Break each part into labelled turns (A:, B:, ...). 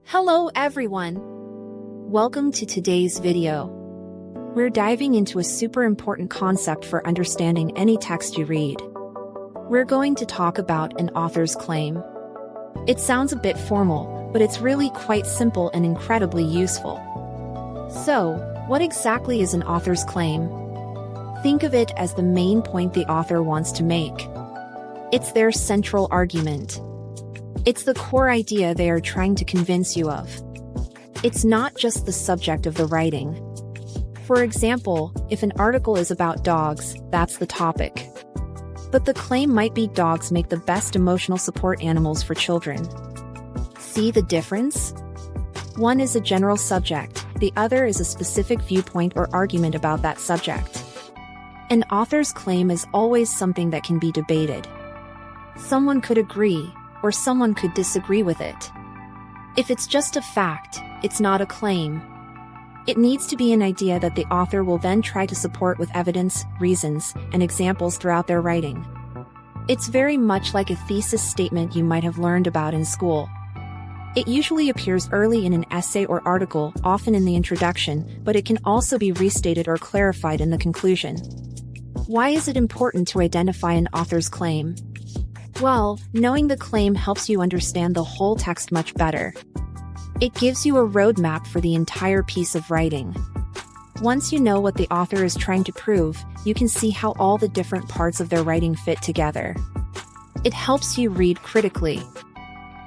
A: Hello everyone! Welcome to today's video. We're diving into a super important concept for understanding any text you read. We're going to talk about an author's claim. It sounds a bit formal, but it's really quite simple and incredibly useful. So, what exactly is an author's claim? Think of it as the main point the author wants to make. It's their central argument. It's the core idea they are trying to convince you of. It's not just the subject of the writing. For example, if an article is about dogs, that's the topic. But the claim might be dogs make the best emotional support animals for children. See the difference? One is a general subject, the other is a specific viewpoint or argument about that subject. An author's claim is always something that can be debated. Someone could agree, or someone could disagree with it. If it's just a fact, it's not a claim. It needs to be an idea that the author will then try to support with evidence, reasons, and examples throughout their writing. It's very much like a thesis statement you might have learned about in school. It usually appears early in an essay or article, often in the introduction, but it can also be restated or clarified in the conclusion. Why is it important to identify an author's claim? Well, knowing the claim helps you understand the whole text much better. It gives you a roadmap for the entire piece of writing. Once you know what the author is trying to prove, you can see how all the different parts of their writing fit together. It helps you read critically.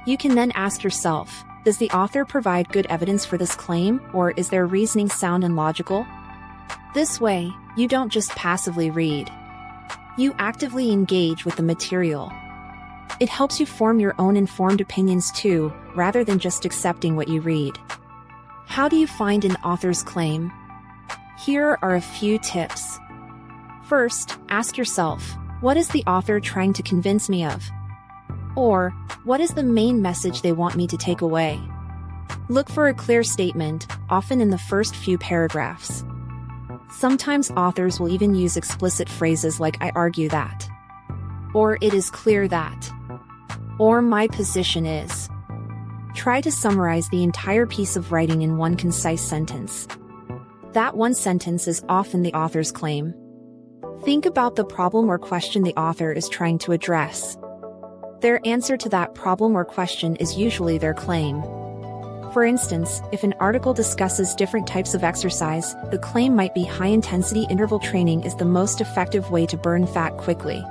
A: You can then ask yourself, does the author provide good evidence for this claim, or is their reasoning sound and logical? This way, you don't just passively read. You actively engage with the material. It helps you form your own informed opinions too, rather than just accepting what you read. How do you find an author's claim? Here are a few tips. First, ask yourself, what is the author trying to convince me of? Or, what is the main message they want me to take away? Look for a clear statement, often in the first few paragraphs. Sometimes authors will even use explicit phrases like "I argue that," or "it is clear that," or "my position is." Try to summarize the entire piece of writing in one concise sentence. That one sentence is often the author's claim. Think about the problem or question the author is trying to address. Their answer to that problem or question is usually their claim. For instance, if an article discusses different types of exercise, the claim might be high-intensity interval training is the most effective way to burn fat quickly.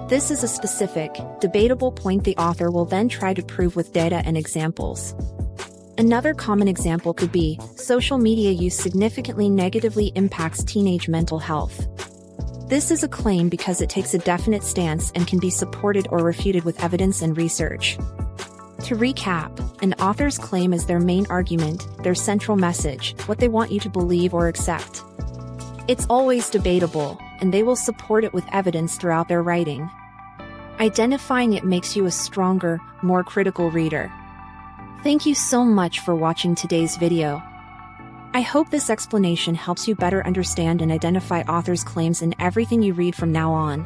A: This is a specific, debatable point the author will then try to prove with data and examples. Another common example could be, social media use significantly negatively impacts teenage mental health. This is a claim because it takes a definite stance and can be supported or refuted with evidence and research. To recap, an author's claim is their main argument, their central message, what they want you to believe or accept. It's always debatable, and they will support it with evidence throughout their writing. Identifying it makes you a stronger, more critical reader. Thank you so much for watching today's video. I hope this explanation helps you better understand and identify authors' claims in everything you read from now on.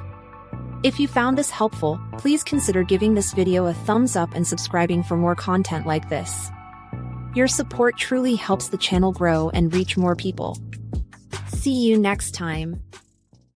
A: If you found this helpful, please consider giving this video a thumbs up and subscribing for more content like this. Your support truly helps the channel grow and reach more people. See you next time.